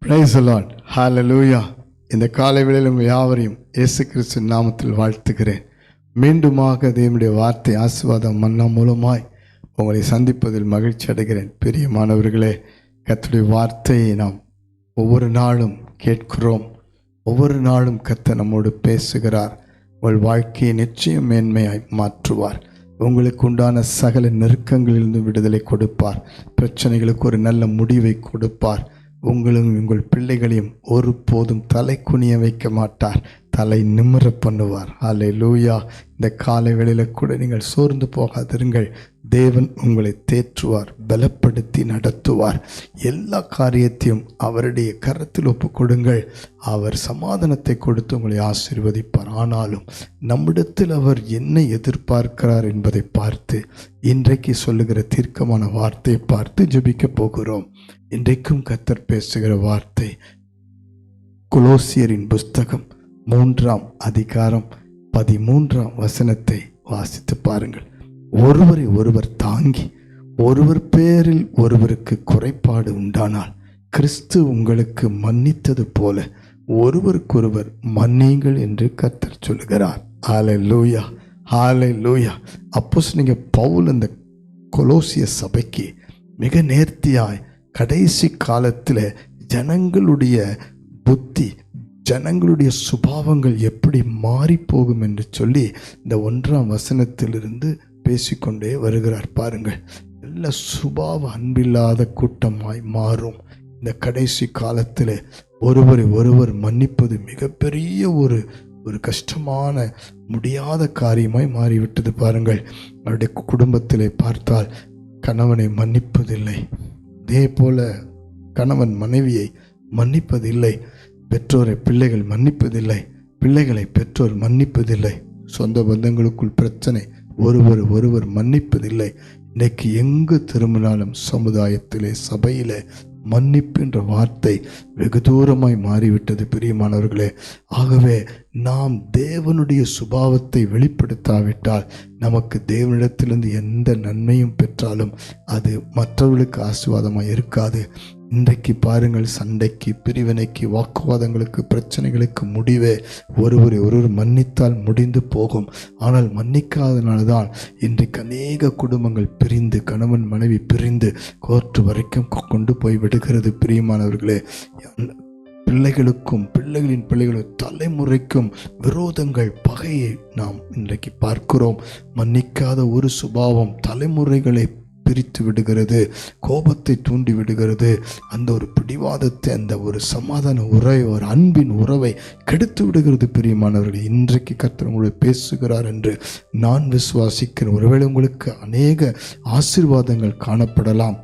Praise the Lord. ஹல்லேலூயா. இந்த காலை வேளையில் உங்கள் யாவரையும் இயேசு கிறிஸ்து நாமத்தில் வாழ்த்துகிறேன். மீண்டுமாக தேவனுடைய வார்த்தை ஆசீர்வாதம் மன்னா மூலமாய் உங்களை சந்திப்பதில் மகிழ்ச்சி அடைகிறேன். பிரியமானவர்களே, கர்த்தருடைய வார்த்தையை நாம் ஒவ்வொரு நாளும் கேட்கிறோம். ஒவ்வொரு நாளும் கர்த்தர் நம்மோடு பேசுகிறார். உங்கள் வாழ்க்கையை நிச்சயம் மேன்மையாய் மாற்றுவார். உங்களுக்கு உண்டான சகல நெருக்கங்களிலிருந்து விடுதலை கொடுப்பார். பிரச்சனைகளுக்கு ஒரு நல்ல முடிவை கொடுப்பார். உங்களும் உங்கள் பிள்ளைகளையும் ஒருபோதும் தலை குனிய வைக்க மாட்டார், தலை நிமிர பண்ணுவார். ஹல்லேலூயா. இந்த காலை வேளையில் கூட நீங்கள் சோர்ந்து போகாதிருங்கள். தேவன் உங்களை தேற்றுவார், பலப்படுத்தி நடத்துவார். எல்லா காரியத்தையும் அவருடைய கரத்தில் ஒப்பு கொடுங்கள். அவர் சமாதானத்தை கொடுத்து உங்களை ஆசீர்வதிப்பார். ஆனாலும் நம்மிடத்தில் அவர் என்ன எதிர்பார்க்கிறார் என்பதை பார்த்து, இன்றைக்கு சொல்லுகிற தீர்க்கமான வார்த்தையை பார்த்து ஜெபிக்க போகிறோம். இன்றைக்கும் கர்த்தர் பேசுகிற வார்த்தை கொலோசியரின் புஸ்தகம் 3ஆம் அதிகாரம் 13ஆம் வசனத்தை வாசித்து பாருங்கள். ஒருவரை ஒருவர் தாங்கி ஒருவர் பேரில் ஒருவருக்கு குறைபாடு உண்டானால் கிறிஸ்து உங்களுக்கு மன்னித்தது போல ஒருவருக்கொருவர் மன்னியுங்கள் என்று கர்த்தர் சொல்லுகிறார். ஹல்லேலூயா, ஹல்லேலூயா. அப்போஸ்தலனாகிய பவுல் அந்த கொலோசிய சபைக்கு மிக நேர்த்தியாய் கடைசி காலத்தில் ஜனங்களுடைய புத்தி, ஜனங்களுடைய சுபாவங்கள் எப்படி மாறிப்போகும் என்று சொல்லி இந்த 1ஆம் வசனத்திலிருந்து பேசிக்கொண்டே வருகிறார். பாருங்கள், நல்ல சுபாவ அன்பில்லாத கூட்டமாய் மாறும். இந்த கடைசி காலத்தில் ஒருவரை ஒருவர் மன்னிப்பது மிகப்பெரிய ஒரு கஷ்டமான முடியாத காரியமாய் மாறிவிட்டது. பாருங்கள், அவருடைய குடும்பத்திலே பார்த்தால் கணவனை மன்னிப்பதில்லை, அதே போல கணவன் மனைவியை மன்னிப்பதில்லை, பெற்றோரை பிள்ளைகள் மன்னிப்பதில்லை, பிள்ளைகளை பெற்றோர் மன்னிப்பதில்லை, சொந்த பந்தங்களுக்குள் பிரச்சனை, ஒருவர் மன்னிப்பதில்லை. இன்னைக்கு எங்கு திரும்பினாலும் சமுதாயத்திலே, சபையிலே மன்னிப்பு என்ற வார்த்தை வெகு தூரமாய் மாறிவிட்டது. பிரியமானவர்களே, ஆகவே நாம் தேவனுடைய சுபாவத்தை வெளிப்படுத்தாவிட்டால் நமக்கு தேவனிடத்திலிருந்து எந்த நன்மையும் பெற்றாலும் அது மற்றவர்களுக்கு ஆசீர்வாதமாக இருக்காது. இன்றைக்கு பாருங்கள், சண்டைக்கு, பிரிவினைக்கு, வாக்குவாதங்களுக்கு, பிரச்சனைகளுக்கு முடிவே ஒருவரை ஒருவர் மன்னித்தால் முடிந்து போகும். ஆனால் மன்னிக்காதனால்தான் இன்றைக்கு அநேக குடும்பங்கள் பிரிந்து, கணவன் மனைவி பிரிந்து கோர்ட்டு வரைக்கும் கொண்டு போய் விடுகிறது. பிரியமானவர்களே, பிள்ளைகளுக்கும் பிள்ளைகளின் பிள்ளைகளுக்கும் தலைமுறைக்கும் விரோதங்கள், பகையை நாம் இன்றைக்கு பார்க்கிறோம். மன்னிக்காத ஒரு சுபாவம் தலைமுறைகளை பிரித்து விடுகிறது, கோபத்தை தூண்டி விடுகிறது, அந்த ஒரு பிடிவாதத்தை, அந்த ஒரு சமாதான உறவை, ஒரு அன்பின் உறவை கெடுத்து விடுகிறது. பிரியமானவர்களே, இன்றைக்கு கர்த்தர் உங்களை பேசுகிறார் என்று நான் விசுவாசிக்கிறேன். ஒருவேளை உங்களுக்கு அநேக ஆசீர்வாதங்கள் காணப்படலாம்.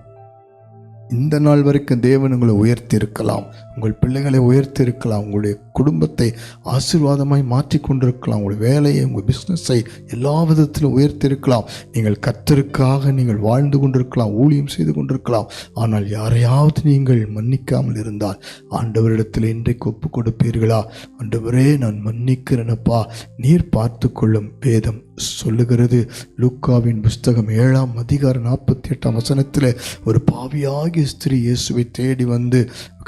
இந்த நாள் வரைக்கும் தேவன் உங்களை உயர்த்தி இருக்கலாம், உங்கள் பிள்ளைகளை உயர்த்தி இருக்கலாம், உங்களுடைய குடும்பத்தை ஆசீர்வாதமாய் மாற்றி கொண்டிருக்கலாம், உங்களுடைய வேலையை, உங்கள் பிஸ்னஸை எல்லா விதத்திலும் உயர்த்தி இருக்கலாம். நீங்கள் கர்த்தருக்காக நீங்கள் வாழ்ந்து கொண்டிருக்கலாம், ஊழியம் செய்து கொண்டிருக்கலாம். ஆனால் யாரையாவது நீங்கள் மன்னிக்காமல் இருந்தால் ஆண்டவரிடத்தில் இன்றைக்கு ஒப்பு கொடுப்பீர்களா? ஆண்டவரே, நான் மன்னிக்கிறேனப்பா, நீர் பார்த்து கொள்ளும். வேதம் சொல்லுகிறது, லூக்காவின் புஸ்தகம் 7ஆம் அதிகாரம் 48ஆம் வசனத்தில் ஒரு பாவியாகிய ஸ்திரீ இயேசுவை தேடி வந்து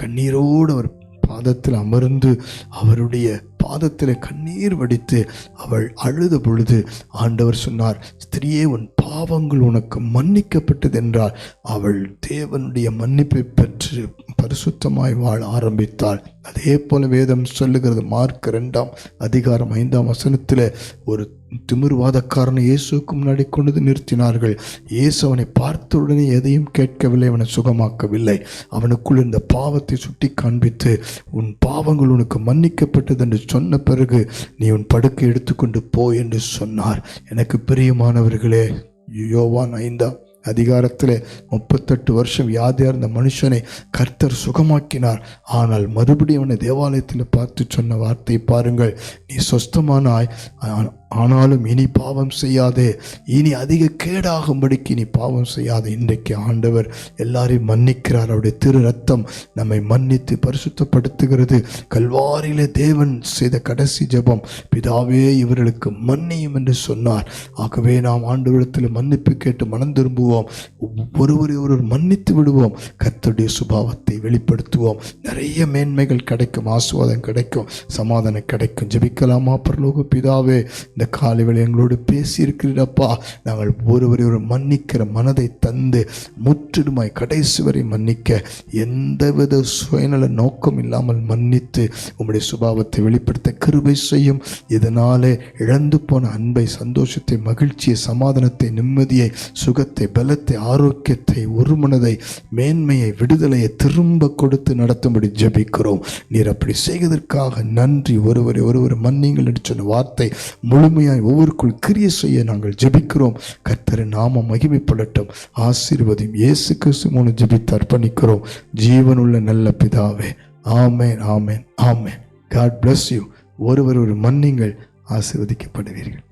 கண்ணீரோடு அவர் பாதத்தில் அமர்ந்து அவருடைய பாதத்தில் கண்ணீர் வடித்து அவள் அழுத பொழுது ஆண்டவர் சொன்னார், ஸ்திரீயே, உன் பாவங்கள் உனக்கு மன்னிக்கப்பட்டது என்றால் அவள் தேவனுடைய மன்னிப்பை பெற்று பரிசுத்தமாய் வாழ ஆரம்பித்தாள். அதே போல வேதம் சொல்லுகிறது, மார்க் 2ஆம் அதிகாரம் 5ஆம் வசனத்தில் ஒரு திமிர்வாதக்காரனை இயேசுக்கு முன்னாடி கொண்டு நிறுத்தினார்கள். இயேசு அவனை பார்த்த உடனே எதையும் கேட்கவில்லை, அவனை சுகமாக்கவில்லை. அவனுக்குள் இருந்த பாவத்தை சுட்டி காண்பித்து, உன் பாவங்கள் உனக்கு மன்னிக்கப்பட்டது என்று சொன்ன பிறகு நீ உன் படுக்கை எடுத்துக்கொண்டு போ என்று சொன்னார். எனக்கு பிரியமானவர்களே, யோவான் 5ஆம் அதிகாரத்தில் 38 வருஷம் வியாதியாக இருந்த மனுஷனை கர்த்தர் சுகமாக்கினார். ஆனால் மறுபடியும் அவனை தேவாலயத்தில் பார்த்து சொன்ன வார்த்தை பாருங்கள், நீ சொஸ்தமானாய், ஆனாலும் இனி பாவம் செய்யாதே, இனி அதிக கேடாகும்படிக்கு இனி பாவம் செய்யாதே. இன்றைக்கு ஆண்டவர் எல்லாரையும் மன்னிக்கிறார். அவருடைய திரு ரத்தம் நம்மை மன்னித்து பரிசுத்தப்படுத்துகிறது. கல்வாரியிலே தேவன் செய்த கடைசி ஜெபம், பிதாவே இவர்களுக்கு மன்னியும் என்று சொன்னார். ஆகவே நாம் ஆண்டவரிடத்தில் மன்னிப்பு கேட்டு மனம் திரும்புவோம். ஒருவரை ஒருவர் மன்னித்து விடுவோம். கர்த்தருடைய சுபாவத்தை வெளிப்படுத்துவோம். நிறைய மேன்மைகள் கிடைக்கும், ஆசீர்வாதம் கிடைக்கும், சமாதானம் கிடைக்கும். ஜெபிக்கலாமா? பரலோக பிதாவே, இந்த காலைவேளை எங்களோடு பேசியிருக்கிறப்பா, நாங்கள் ஒருவரை ஒரு மன்னிக்கிற மனதை தந்து முற்றிலுமாய் கடைசி வரை மன்னிக்க, எந்தவித சுயநல நோக்கம் இல்லாமல் மன்னித்து உம்முடைய சுபாவத்தை வெளிப்படுத்த கிருபை செய்யும். இதனாலே இழந்து போன அன்பை, சந்தோஷத்தை, மகிழ்ச்சியை, சமாதானத்தை, நிம்மதியை, சுகத்தை, பலத்தை, ஆரோக்கியத்தை, ஒரு மனதை, மேன்மையை, விடுதலையை திரும்ப கொடுத்து நடத்தும்படி ஜெபிக்கிறோம். நீர் அப்படி செய்வதற்காக நன்றி. ஒருவரை ஒருவர் மன்னிங்கள் என்று சொன்ன வார்த்தை முழுமையாய் ஒவ்வொருக்குள் கிரியை செய்ய நாங்கள் ஜெபிக்கிறோம். கர்த்தரின் நாமம் மகிமைப்படட்டும். ஆசீர்வதியும். இயேசு கிறிஸ்து மூலம் ஜெபித்து அர்ப்பணிக்கிறோம் ஜீவனுள்ள நல்ல பிதாவே. ஆமென், ஆமென், ஆமென். God bless you. ஒருவர் ஒரு மன்னிங்கள், ஆசீர்வதிக்கப்படுவீர்கள்.